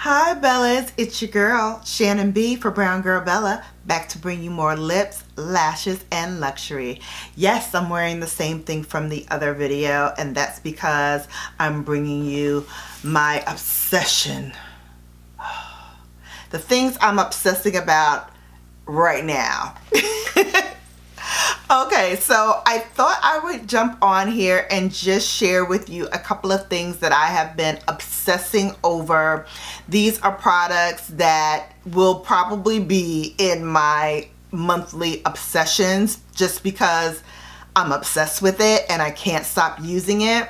Hi Bellas, it's your girl Shannon B for Brown Girl Bella, back to bring you more lips, lashes, and luxury. Yes, I'm wearing the same thing from the other video, and that's because I'm bringing you my obsession. The things I'm obsessing about right now. Okay, so I thought I would jump on here and just share with you a couple of things that I have been obsessing over. These are products that will probably be in my monthly obsessions just because I'm obsessed with it and I can't stop using it.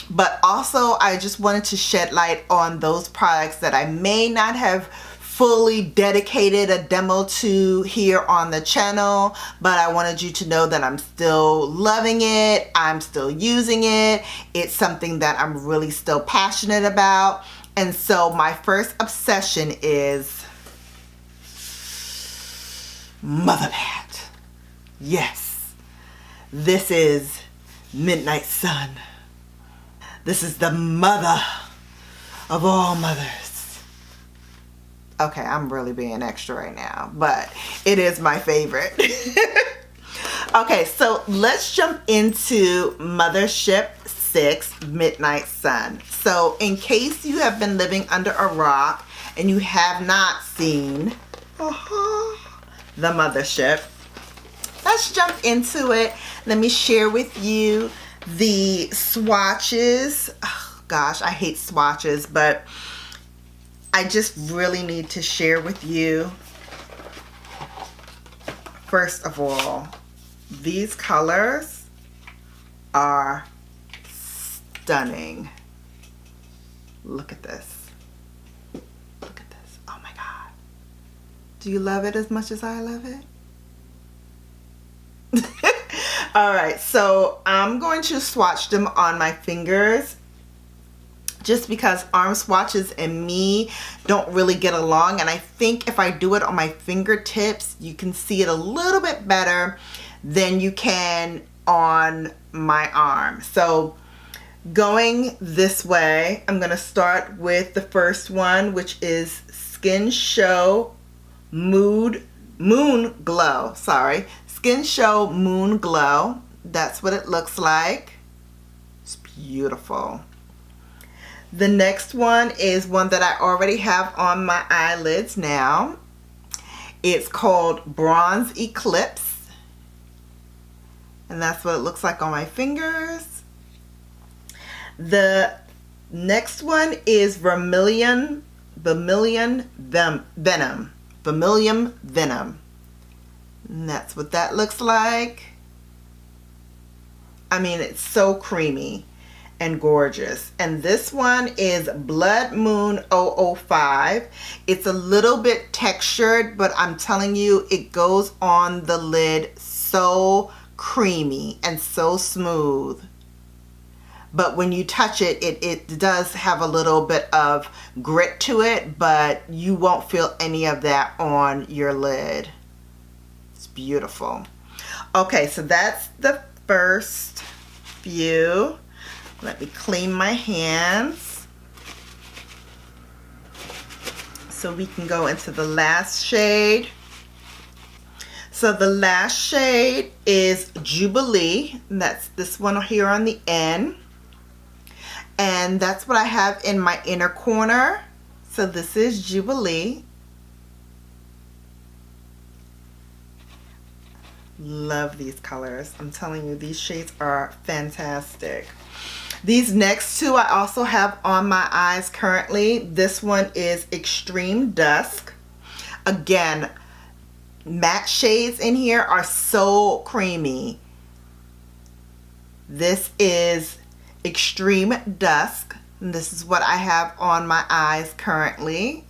But also I just wanted to shed light on those products that I may not have fully dedicated a demo to here on the channel, but I wanted you to know that I'm still loving it, I'm still using it, it's something that I'm really still passionate about. And so my first obsession is Mothership. Yes, this is Midnight Sun. This is the mother of all mothers. Okay, I'm really being extra right now, but it is my favorite. Okay, so let's jump into Mothership 6 Midnight Sun. So in case you have been living under a rock and you have not seen the Mothership, let's jump into it. Let me share with you the swatches. Oh, gosh, I hate swatches, but I just really need to share with you, first of all, these colors are stunning. Look at this. Look at this. Oh my God. Do you love it as much as I love it? All right, so I'm going to swatch them on my fingers, just because arm swatches and me don't really get along, and I think if I do it on my fingertips you can see it a little bit better than you can on my arm. So going this way, I'm gonna start with the first one, which is Skin Show Moon Glow. Sorry, Skin Show Moon Glow. That's what it looks like. It's beautiful. The next one is one that I already have on my eyelids now. It's called Bronze Eclipse. And that's what it looks like on my fingers. The next one is Vermilion Venom. And that's what that looks like. I mean, it's so creamy and gorgeous. And this one is Blood Moon 005. It's a little bit textured, but I'm telling you, it goes on the lid so creamy and so smooth. But when you touch it, it does have a little bit of grit to it, but you won't feel any of that on your lid. It's beautiful. Okay, so that's the first few. Let me clean my hands so we can go into the last shade. So the last shade is Jubilee. And that's this one here on the end. And that's what I have in my inner corner. So this is Jubilee. Love these colors. I'm telling you, these shades are fantastic. These next two I also have on my eyes currently. This one is Extreme Dusk. Again, matte shades in here are so creamy. This is Extreme Dusk. And this is what I have on my eyes currently.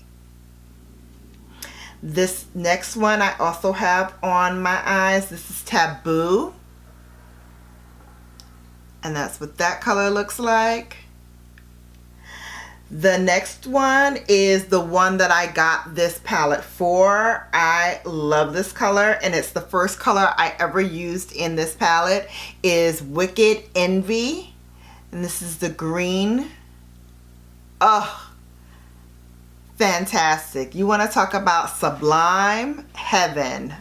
This next one I also have on my eyes. This is Taboo. And that's what that color looks like. The next one is the one that I got this palette for. I love this color, and it's the first color I ever used in this palette, is Wicked Envy. And this is the green. Oh, fantastic. You want to talk about sublime heaven.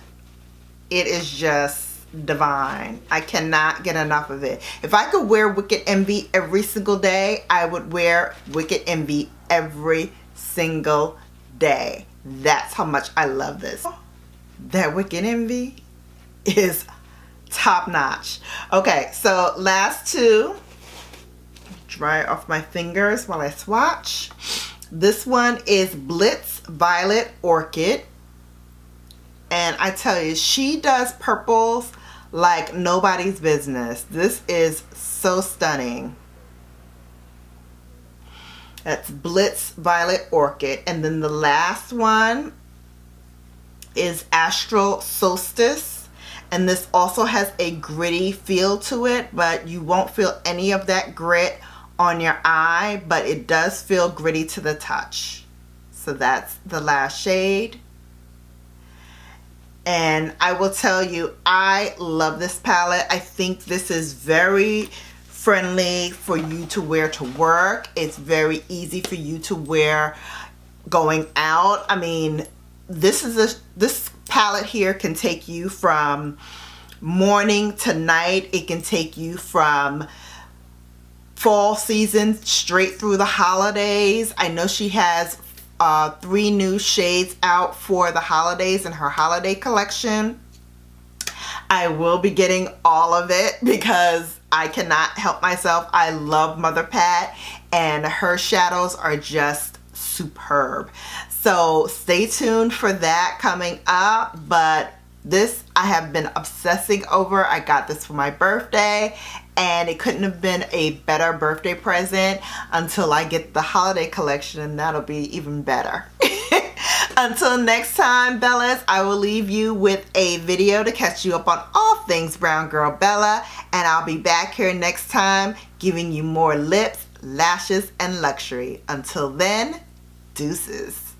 It is just divine. I cannot get enough of it. If I could wear Wicked Envy every single day, I would wear Wicked Envy every single day. That's how much I love this. That Wicked Envy is top notch. Okay, so last two. Dry it off my fingers while I swatch. This one is Blitz Violet Orchid. And I tell you, she does purples like nobody's business. This is so stunning. That's Blitz Violet Orchid. And then the last one is Astral Solstice. And this also has a gritty feel to it, but you won't feel any of that grit on your eye, but it does feel gritty to the touch. So that's the last shade. And I will tell you, I love this palette. I think this is very friendly for you to wear to work. It's very easy for you to wear going out. I mean, this palette here can take you from morning to night. It can take you from fall season straight through the holidays. I know she has 3 new shades out for the holidays in her holiday collection. I will be getting all of it because I cannot help myself. I love Mother Pat and her shadows are just superb. So stay tuned for that coming up. But this I have been obsessing over. I got this for my birthday and it couldn't have been a better birthday present until I get the holiday collection, and that'll be even better. Until next time, Bellas, I will leave you with a video to catch you up on all things Brown Girl Bella, and I'll be back here next time giving you more lips, lashes, and luxury. Until then, deuces.